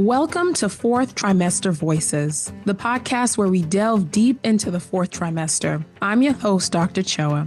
Welcome to Fourth Trimester Voices, the podcast where we delve deep into the fourth trimester. I'm your host, Dr. Toya.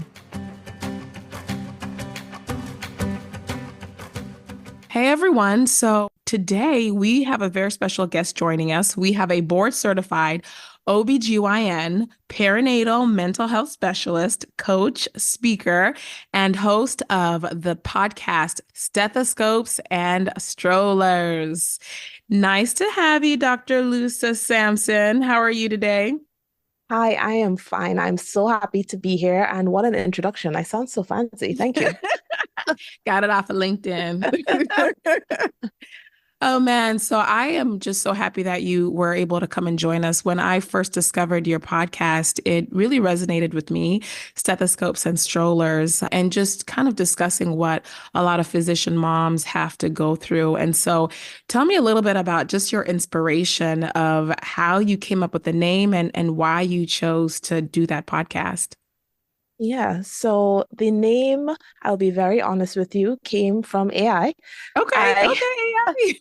Hey everyone. So today we have a very special guest joining us. We have a board certified OBGYN, perinatal mental health specialist, coach, speaker, and host of the podcast Stethoscopes and Strollers. Nice to have you, Dr. Lusa Sampson. How are you today? Hi, I am fine. I'm so happy to be here. And what an introduction. I sound so fancy. Thank you. Got it off of LinkedIn. Oh man, so I am just so happy that you were able to come and join us. When I first discovered your podcast, it really resonated with me, stethoscopes and strollers, and just kind of discussing what a lot of physician moms have to go through. And so tell me a little bit about just your inspiration of how you came up with the name and why you chose to do that podcast. Yeah, so the name, I'll be very honest with you, came from AI. Okay, I okay,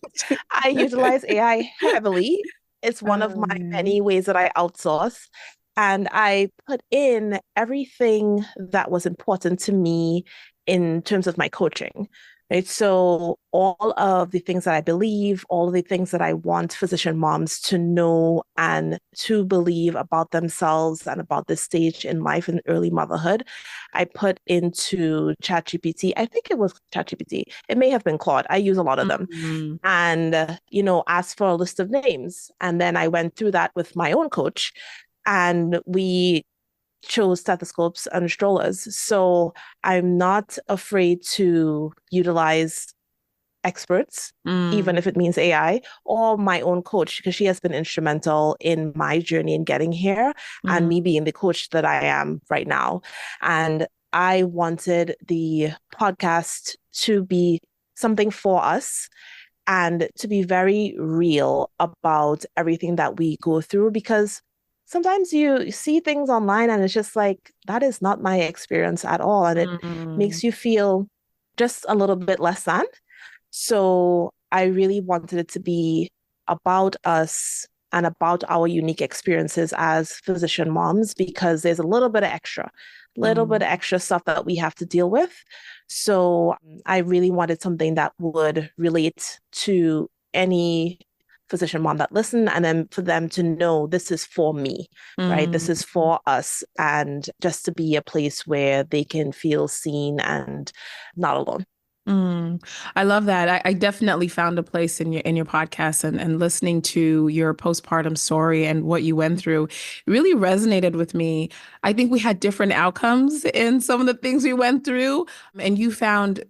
I utilize AI heavily. It's one of my yeah. many ways that I outsource. And I put in everything that was important to me in terms of my coaching. Right. So all of the things that I believe, all of the things that I want physician moms to know and to believe about themselves and about this stage in life in early motherhood, I put into ChatGPT. I think it was ChatGPT. It may have been Claude. I use a lot of them. Mhm. And, asked for a list of names. And then I went through that with my own coach and we chose stethoscopes and strollers. So I'm not afraid to utilize experts, even Mm. if it means AI, or my own coach, because she has been instrumental in my journey in getting here and Mm. me being the coach that I am right now. And I wanted the podcast to be something for us and to be very real about everything that we go through because sometimes you see things online and it's just like, that is not my experience at all. And it Mm. makes you feel just a little bit less than. So I really wanted it to be about us and about our unique experiences as physician moms because there's a little bit Mm. of extra stuff that we have to deal with. So I really wanted something that would relate to any physician mom that listen and then for them to know this is for me, right? This Mm. is for us and just to be a place where they can feel seen and not alone. Mm. I love that. I definitely found a place in your podcast and listening to your postpartum story and what you went through really resonated with me. I think we had different outcomes in some of the things we went through. And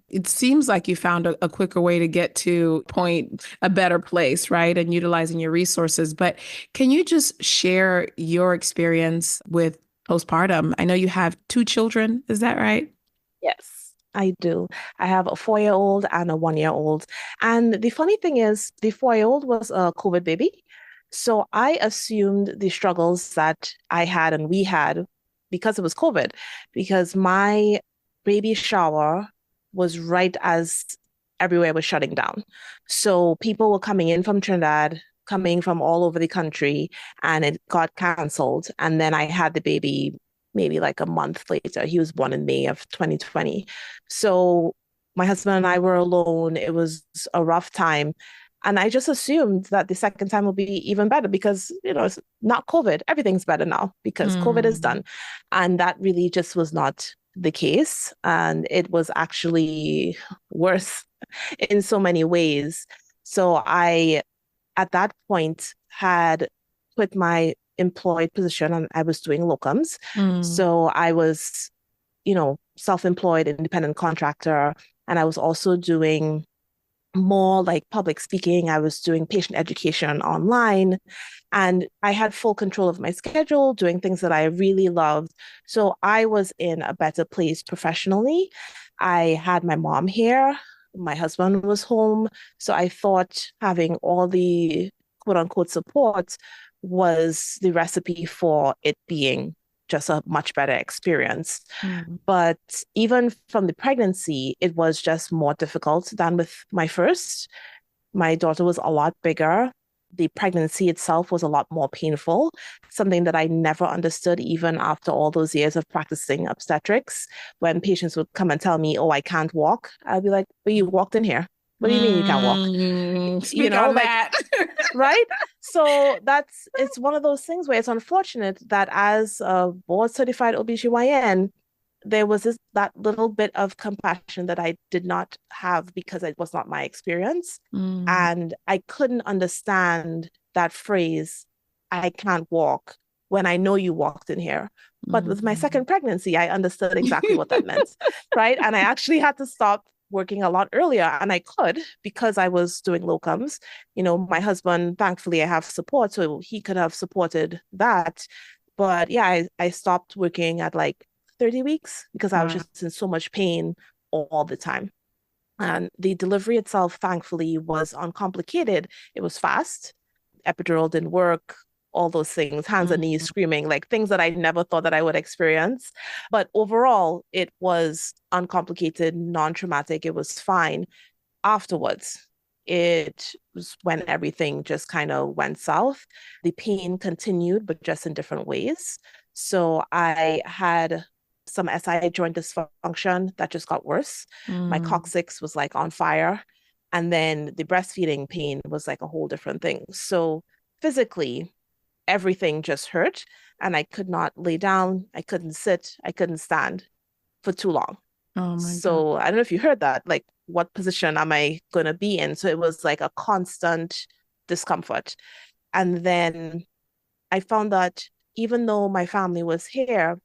it seems like you found a quicker way to get to point a better place, right? And utilizing your resources. But can you just share your experience with postpartum? I know you have two children, is that right? Yes, I do. I have a 4-year-old and a 1-year-old. And the funny thing is, the 4-year-old was a COVID baby. So I assumed the struggles that I had and we had because it was COVID, because my baby shower was right as everywhere was shutting down. So people were coming in from Trinidad, coming from all over the country, and it got canceled. And then I had the baby maybe like a month later. He was born in May of 2020. So my husband and I were alone. It was a rough time. And I just assumed that the second time will be even better because, it's not COVID. Everything's better now because COVID is Mm. done. And that really just was not the case. And it was actually worse in so many ways. So I, at that point, had quit my employed position and I was doing locums. Mm. So I was, self-employed independent contractor. And I was also doing more like public speaking. I was doing patient education online and I had full control of my schedule, doing things that I really loved. So I was in a better place professionally. I had my mom here. My husband was home. So I thought having all the quote unquote support was the recipe for it being just a much better experience. Mm. But even from the pregnancy, it was just more difficult than with my first. My daughter was a lot bigger. The pregnancy itself was a lot more painful, something that I never understood even after all those years of practicing obstetrics. When patients would come and tell me, oh, I can't walk, I'd be like, but you walked in here. What do you mean you can't walk? Speak on Like, that. right? So it's one of those things where it's unfortunate that as a board certified OBGYN, there was that little bit of compassion that I did not have because it was not my experience. Mm, And I couldn't understand that phrase, I can't walk, when I know you walked in here. But with my mm. second pregnancy, I understood exactly what that meant, right? And I actually had to stop working a lot earlier, and I could because I was doing locums. My husband, thankfully, I have support, so he could have supported that. But yeah, I stopped working at like 30 weeks because I was Wow. just in so much pain all the time. And the delivery itself, thankfully, was uncomplicated. It was fast. Epidural didn't work, all those things, hands and knees Mm, screaming, like things that I never thought that I would experience. But overall, it was uncomplicated, non-traumatic. It was fine. Afterwards, it was when everything just kind of went south. The pain continued, but just in different ways. So I had some SI joint dysfunction that just got worse. My mm. coccyx was like on fire. And then the breastfeeding pain was like a whole different thing. So physically, everything just hurt. And I could not lay down. I couldn't sit. I couldn't stand for too long. Oh my God. So I don't know if you heard that, like, what position am I going to be in? So it was like a constant discomfort. And then I found that even though my family was here,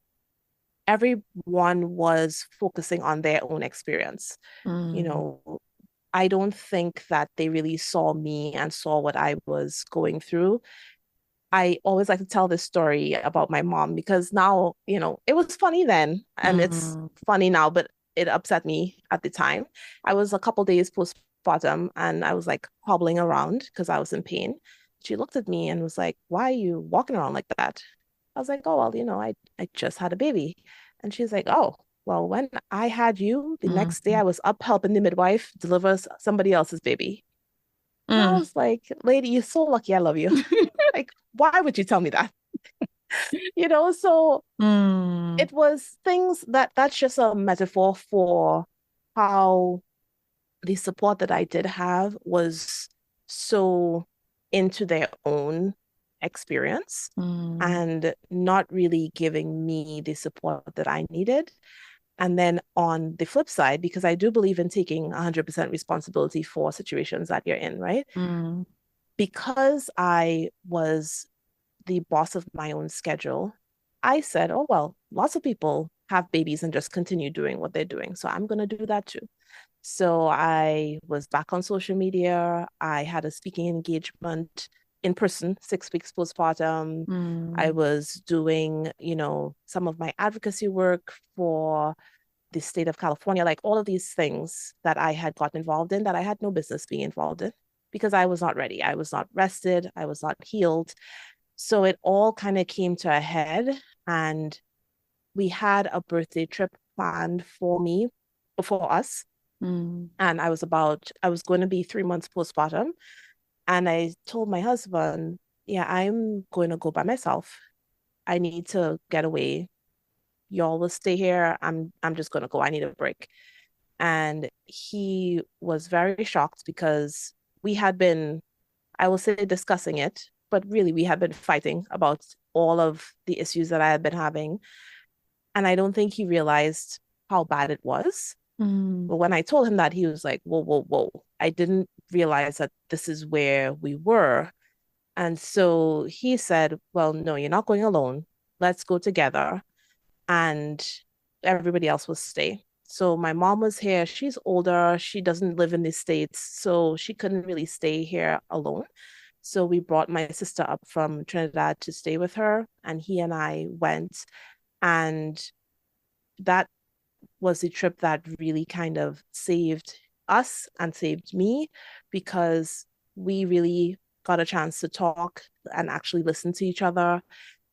everyone was focusing on their own experience. You Mm, know, I don't think that they really saw me and saw what I was going through. I always like to tell this story about my mom because now, it was funny then and it's mm, funny now, but it upset me at the time. I was a couple days postpartum and I was like hobbling around because I was in pain. She looked at me and was like, "Why are you walking around like that?" I was like, "Oh, well, I just had a baby." And she's like, "Oh, well, when I had you, the mm, next day I was up helping the midwife deliver somebody else's baby." And I mm. was like, "Lady, you're so lucky I love you." Like, why would you tell me that? So Mm, it was things that's just a metaphor for how the support that I did have was so into their own experience mm, and not really giving me the support that I needed. And then on the flip side, because I do believe in taking 100% responsibility for situations that you're in, right? mm, Because I was the boss of my own schedule, I said, oh, well, lots of people have babies and just continue doing what they're doing. So I'm going to do that too. So I was back on social media. I had a speaking engagement in person, 6 weeks postpartum. I mm, was doing, some of my advocacy work for the state of California, like all of these things that I had gotten involved in that I had no business being involved in because I was not ready. I was not rested. I was not healed. So it all kind of came to a head, and we had a birthday trip planned for us. mm, And I was going to be 3 months postpartum. And I told my husband, yeah, I'm going to go by myself. I need to get away. Y'all will stay here. I'm just going to go. I need a break. And he was very shocked because we had been, I will say, discussing it, but really we had been fighting about all of the issues that I had been having. And I don't think he realized how bad it was. mm, But when I told him that, he was like, whoa, whoa, whoa. I didn't realize that this is where we were. And so he said, well, no, you're not going alone. Let's go together. And everybody else will stay. So my mom was here. She's older. She doesn't live in the States. So she couldn't really stay here alone. So we brought my sister up from Trinidad to stay with her. And he and I went. And that was the trip that really kind of saved us and saved me because we really got a chance to talk and actually listen to each other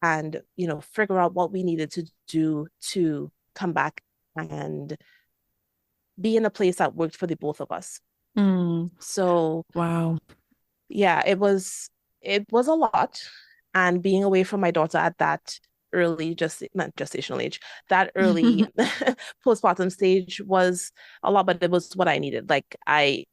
and figure out what we needed to do to come back and be in a place that worked for the both of us. Mm, So wow. yeah, it was a lot. And being away from my daughter at that early, just not gestational age, that early postpartum stage was a lot, but it was what I needed. Like I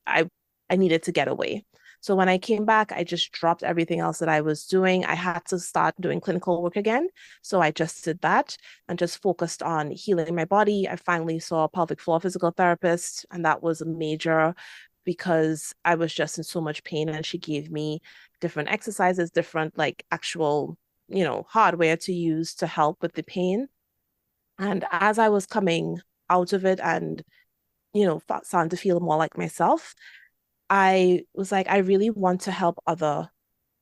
needed to get away. So when I came back, I just dropped everything else that I was doing. I had to start doing clinical work again. So I just did that and just focused on healing my body. I finally saw a pelvic floor physical therapist, and that was a major because I was just in so much pain, and she gave me different exercises, different like actual, hardware to use to help with the pain. And as I was coming out of it and, starting to feel more like myself, I was like, I really want to help other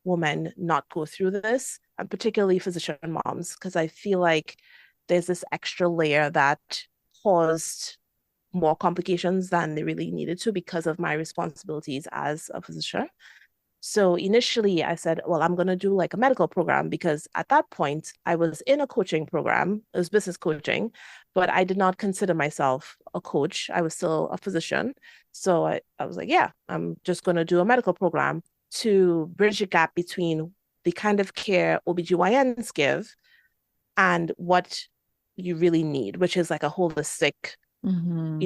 women not go through this, and particularly physician moms, because I feel like there's this extra layer that caused more complications than they really needed to because of my responsibilities as a physician. So initially, I said, well, I'm going to do like a medical program because at that point, I was in a coaching program, it was business coaching, but I did not consider myself a coach. I was still a physician. So I was like, yeah, I'm just going to do a medical program to bridge the gap between the kind of care OBGYNs give and what you really need, which is like a holistic, Hmm.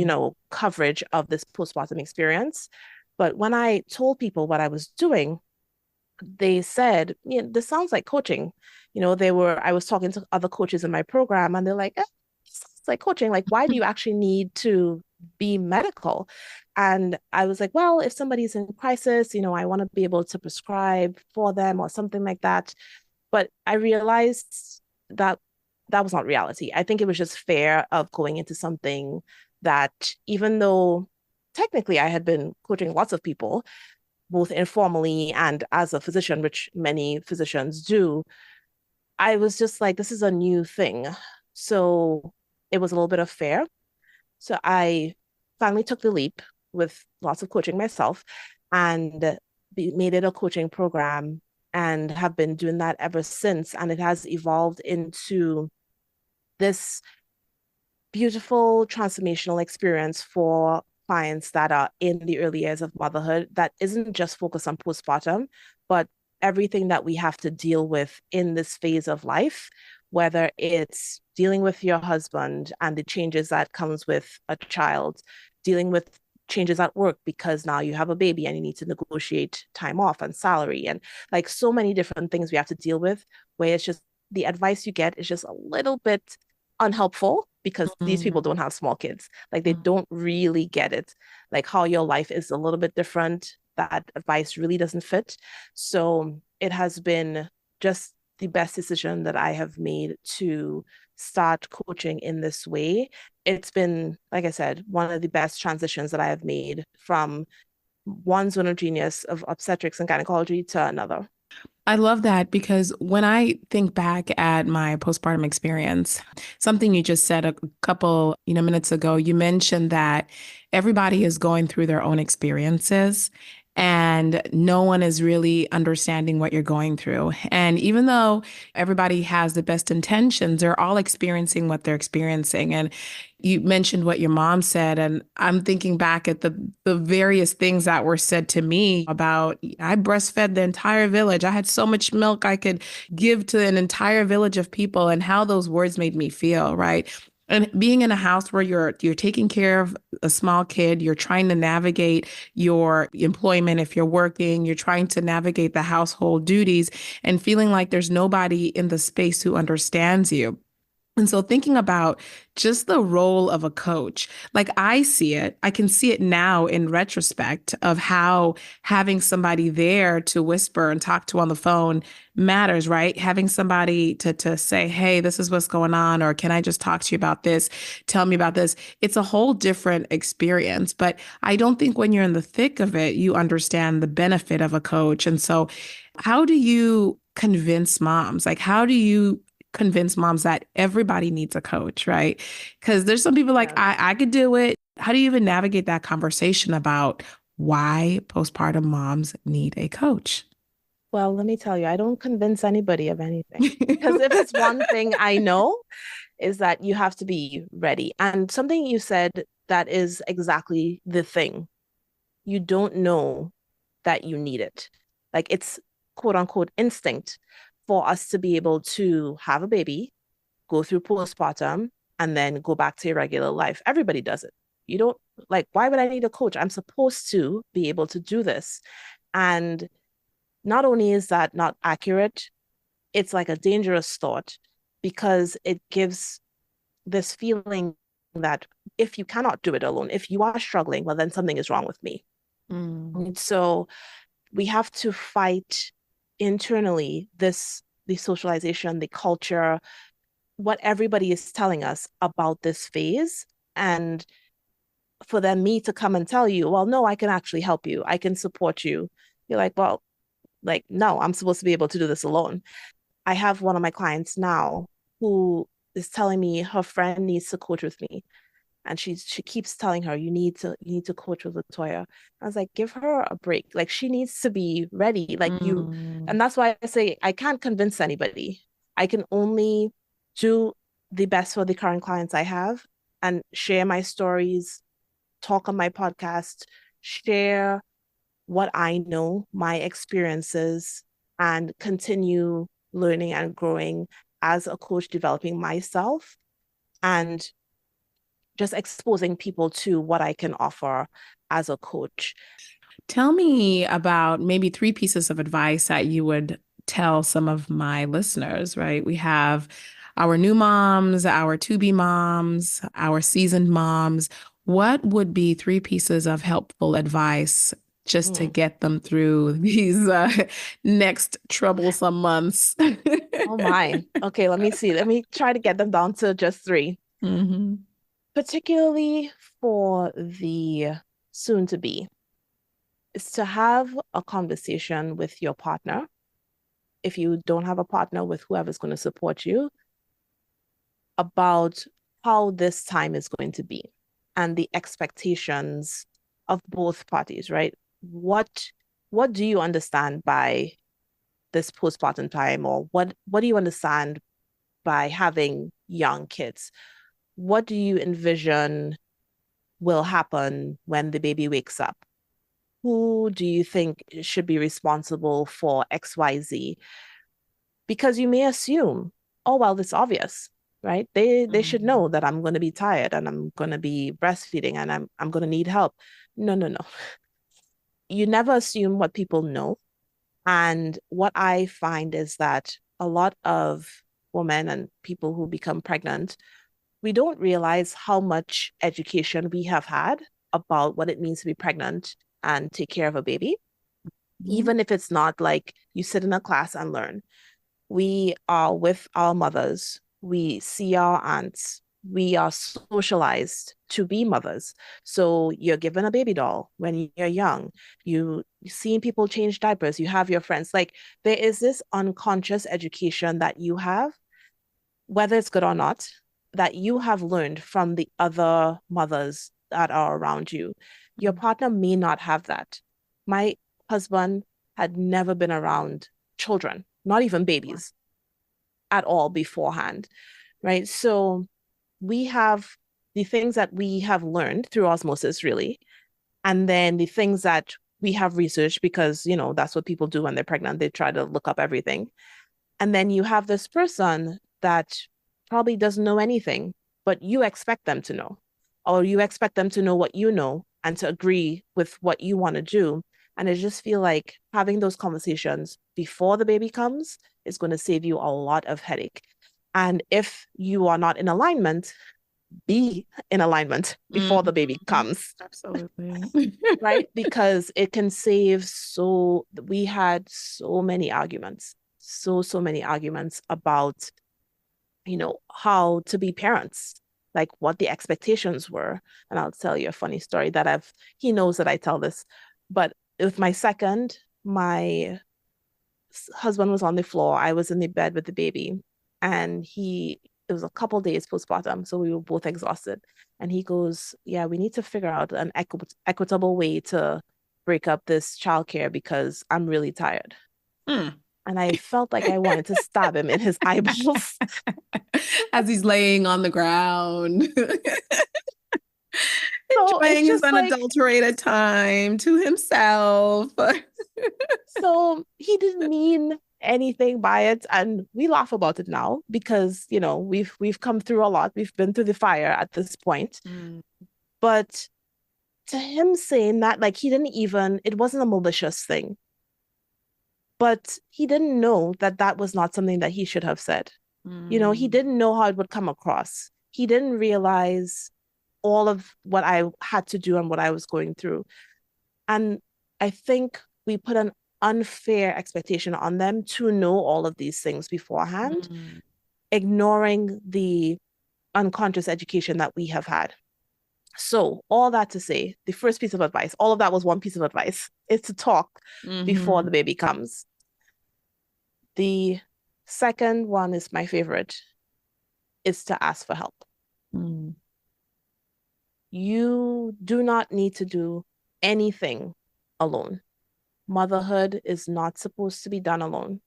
coverage of this postpartum experience. But when I told people what I was doing, they said, this sounds like coaching. I was talking to other coaches in my program, and they're like, this sounds like coaching. Like, why do you actually need to be medical? And I was like, well, if somebody's in crisis, I want to be able to prescribe for them or something like that. But I realized that that was not reality. I think it was just fear of going into something that, even though technically I had been coaching lots of people, both informally and as a physician, which many physicians do, I was just like, this is a new thing. So it was a little bit of fear. So I finally took the leap with lots of coaching myself and made it a coaching program and have been doing that ever since. And it has evolved into this beautiful transformational experience for clients that are in the early years of motherhood that isn't just focused on postpartum, but everything that we have to deal with in this phase of life, whether it's dealing with your husband and the changes that comes with a child, dealing with changes at work because now you have a baby and you need to negotiate time off and salary and like so many different things we have to deal with, where it's just the advice you get is just a little bit unhelpful because these people don't have small kids. Like they don't really get it. Like how your life is a little bit different. That advice really doesn't fit. So it has been just the best decision that I have made to start coaching in this way. It's been, like I said, one of the best transitions that I have made from one zone of genius of obstetrics and gynecology to another. I love that because when I think back at my postpartum experience, something you just said a couple, minutes ago, you mentioned that everybody is going through their own experiences and no one is really understanding what you're going through. And even though everybody has the best intentions, they're all experiencing what they're experiencing. And you mentioned what your mom said, and I'm thinking back at the various things that were said to me about I breastfed the entire village. I had so much milk I could give to an entire village of people, and how those words made me feel, right? And being in a house where you're taking care of a small kid, you're trying to navigate your employment if you're working, you're trying to navigate the household duties and feeling like there's nobody in the space who understands you. And so thinking about just the role of a coach, like I see it, I can see it now in retrospect of how having somebody there to whisper and talk to on the phone matters, right? Having somebody to say, "Hey, this is what's going on," or "Can I just talk to you about this? Tell me about this." It's a whole different experience, but I don't think when you're in the thick of it, you understand the benefit of a coach. And so how do you convince moms? Like, how do you convince moms that everybody needs a coach, right? Because there's some people like, Yeah. I could do it. How do you even navigate that conversation about why postpartum moms need a coach? Well, let me tell you, I don't convince anybody of anything. Because if it's one thing I know, is that you have to be ready. And something you said that is exactly the thing. you don't know that you need it. Like it's quote unquote instinct for us to be able to have a baby, go through postpartum, and then go back to your regular life. Everybody does it. You don't like, why would I need a coach? I'm supposed to be able to do this. And not only is that not accurate, it's like a dangerous thought because it gives this feeling that if you cannot do it alone, if you are struggling, well, then something is wrong with me. Mm. And so we have to fight internally the socialization, the culture, what everybody is telling us about this phase. And for them, me to come and tell you, well, no, I can actually help you. I can support you. You're like, well, like, no, I'm supposed to be able to do this alone. I have one of my clients now who is telling me her friend needs to coach with me. And she keeps telling her, you need to coach with Toya. I was like, give her a break. Like she needs to be ready. Like you, Mm. and that's why I say I can't convince anybody. I can only do the best for the current clients I have and share my stories, talk on my podcast, share what I know, my experiences, and continue learning and growing as a coach, developing myself and just exposing people to what I can offer as a coach. Tell me about maybe three pieces of advice that you would tell some of my listeners, right? We have our new moms, our to-be moms, our seasoned moms. What would be three pieces of helpful advice just to Mm. get them through these next troublesome months? Oh my. Okay, let me see. Let me try to get them down to just three. Hmm. Particularly for the soon to be, is to have a conversation with your partner. If you don't have a partner, with whoever's going to support you, about how this time is going to be and the expectations of both parties, right? What do you understand by this postpartum time, or what do you understand by having young kids? What do you envision will happen when the baby wakes up? Who do you think should be responsible for XYZ? Because you may assume, oh well, it's obvious, right? They should know that I'm going to be tired and I'm going to be breastfeeding and I'm going to need help. No, no, no. You never assume what people know. And what I find is that a lot of women and people who become pregnant, we don't realize how much education we have had about what it means to be pregnant and take care of a baby, even if it's not like you sit in a class and learn. We are with our mothers, we see our aunts, we are socialized to be mothers. So you're given a baby doll when you're young. You seeing people change diapers, you have your friends. Like there is this unconscious education that you have, whether it's good or not, that you have learned from the other mothers that are around you. Your partner may not have that. My husband had never been around children, not even babies at all beforehand, right? So we have the things that we have learned through osmosis, really, and then the things that we have researched because, that's what people do when they're pregnant. They try to look up everything. And then you have this person that probably doesn't know anything, but you expect them to know, or you expect them to know what you know and to agree with what you want to do. And I just feel like having those conversations before the baby comes is going to save you a lot of headache. And if you are not in alignment, be in alignment before the baby Mhm. comes, Absolutely. right? Because it can save we had so many arguments, so many arguments about, how to be parents, like what the expectations were. And I'll tell you a funny story that he knows that I tell this, but with my second, my husband was on the floor. I was in the bed with the baby, and it was a couple days postpartum, so we were both exhausted. And he goes, "Yeah, we need to figure out an equitable way to break up this childcare because I'm really tired." Hmm. And I felt like I wanted to stab him in his eyeballs. As he's laying on the ground. So it's Enjoying his just like, unadulterated time to himself. so he didn't mean anything by it. And we laugh about it now because, we've come through a lot. We've been through the fire at this point. Mm, But to him saying that, like, it wasn't a malicious thing, but he didn't know that that was not something that he should have said. He mm, didn't know how it would come across. He didn't realize all of what I had to do and what I was going through. And I think we put an unfair expectation on them to know all of these things beforehand, mm, ignoring the unconscious education that we have had. So, all that to say, the first piece of advice, all of that was one piece of advice, is to talk before mhm, the baby comes. The second one is my favorite, is to ask for help. mm, You do not need to do anything alone. Motherhood is not supposed to be done alone.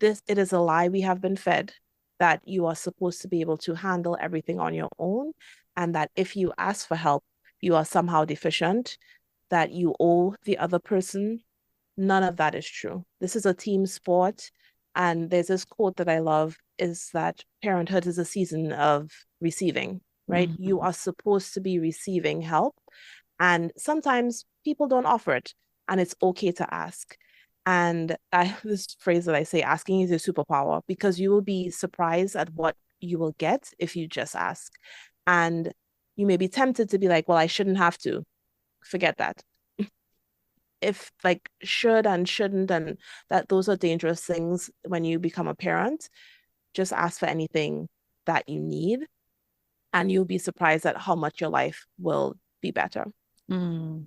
It is a lie we have been fed that you are supposed to be able to handle everything on your own, and that if you ask for help, you are somehow deficient, that you owe the other person. None of that is true. This is a team sport. And there's this quote that I love is that parenthood is a season of receiving, right? You mhm, are supposed to be receiving help. And sometimes people don't offer it, and it's okay to ask. And this phrase that I say, asking is your superpower, because you will be surprised at what you will get if you just ask. And you may be tempted to be like, well, I shouldn't have to. Forget that. If like should and shouldn't, and that those are dangerous things when you become a parent, just ask for anything that you need, and you'll be surprised at how much your life will be better. mm,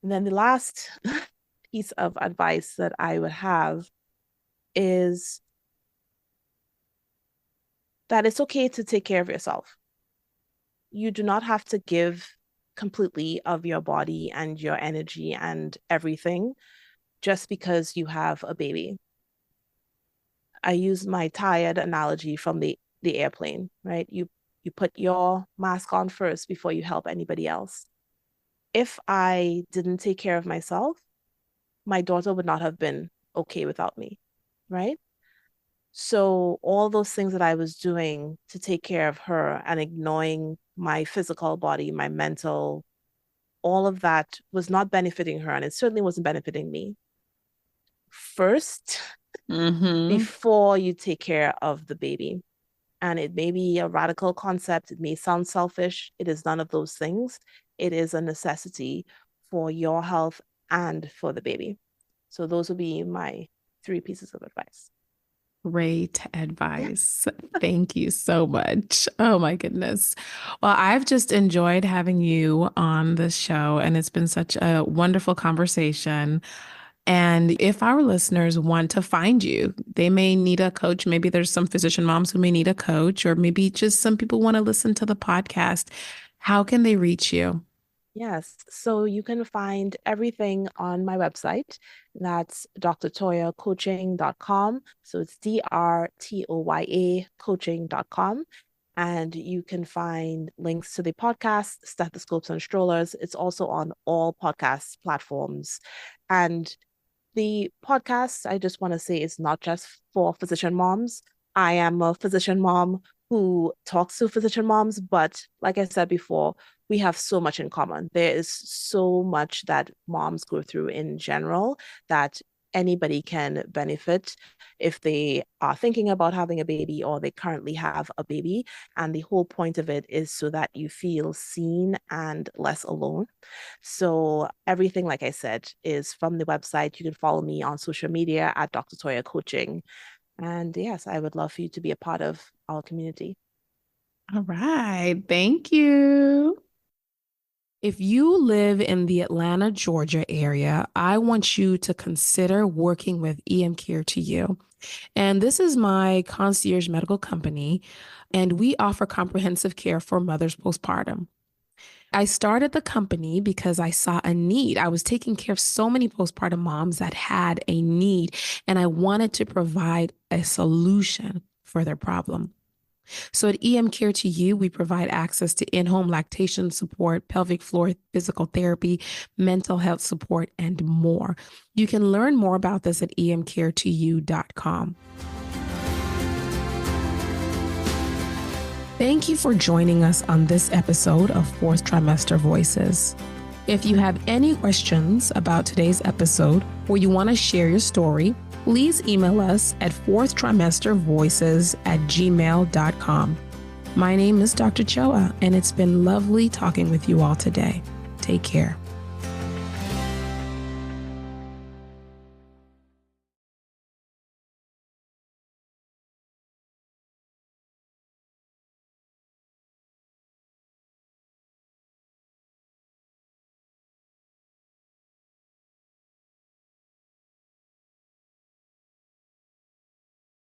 And then the last piece of advice that I would have is that it's okay to take care of yourself. You do not have to give completely of your body and your energy and everything just because you have a baby. I use my tired analogy from the airplane, right? You put your mask on first before you help anybody else. If I didn't take care of myself, my daughter would not have been okay without me, right? So all those things that I was doing to take care of her and ignoring my physical body, my mental, all of that was not benefiting her, and it certainly wasn't benefiting me. First, mhm, before you take care of the baby. And it may be a radical concept. It may sound selfish. It is none of those things. It is a necessity for your health and for the baby. So those would be my three pieces of advice. Great Yeah. advice. Thank you so much. Oh my goodness. Well, I've just enjoyed having you on the show, and it's been such a wonderful conversation. And if our listeners want to find you, they may need a coach. Maybe there's some physician moms who may need a coach, or maybe just some people want to listen to the podcast. How can they reach you? Yes. So you can find everything on my website. That's drtoyacoaching.com. So it's DRTOYA coaching.com. And you can find links to the podcast, Stethoscopes and Strollers. It's also on all podcast platforms. And the podcast, I just want to say, is not just for physician moms. I am a physician mom who talks to physician moms, but like I said before, we have so much in common. There is so much that moms go through in general that anybody can benefit if they are thinking about having a baby or they currently have a baby. And the whole point of it is so that you feel seen and less alone. So everything, like I said, is from the website. You can follow me on social media at Dr. Toya Coaching. And yes, I would love for you to be a part of our community. All right. Thank you. If you live in the Atlanta, Georgia area, I want you to consider working with EM Care to You. And this is my concierge medical company, and we offer comprehensive care for mothers postpartum. I started the company because I saw a need. I was taking care of so many postpartum moms that had a need, and I wanted to provide a solution for their problem. So at EM Care to You, we provide access to in-home lactation support, pelvic floor physical therapy, mental health support, and more. You can learn more about this at emcaretouYou.com. Thank you for joining us on this episode of Fourth Trimester Voices. If you have any questions about today's episode or you want to share your story, please email us at fourthtrimestervoices@gmail.com. My name is Dr. Toya, and it's been lovely talking with you all today. Take care.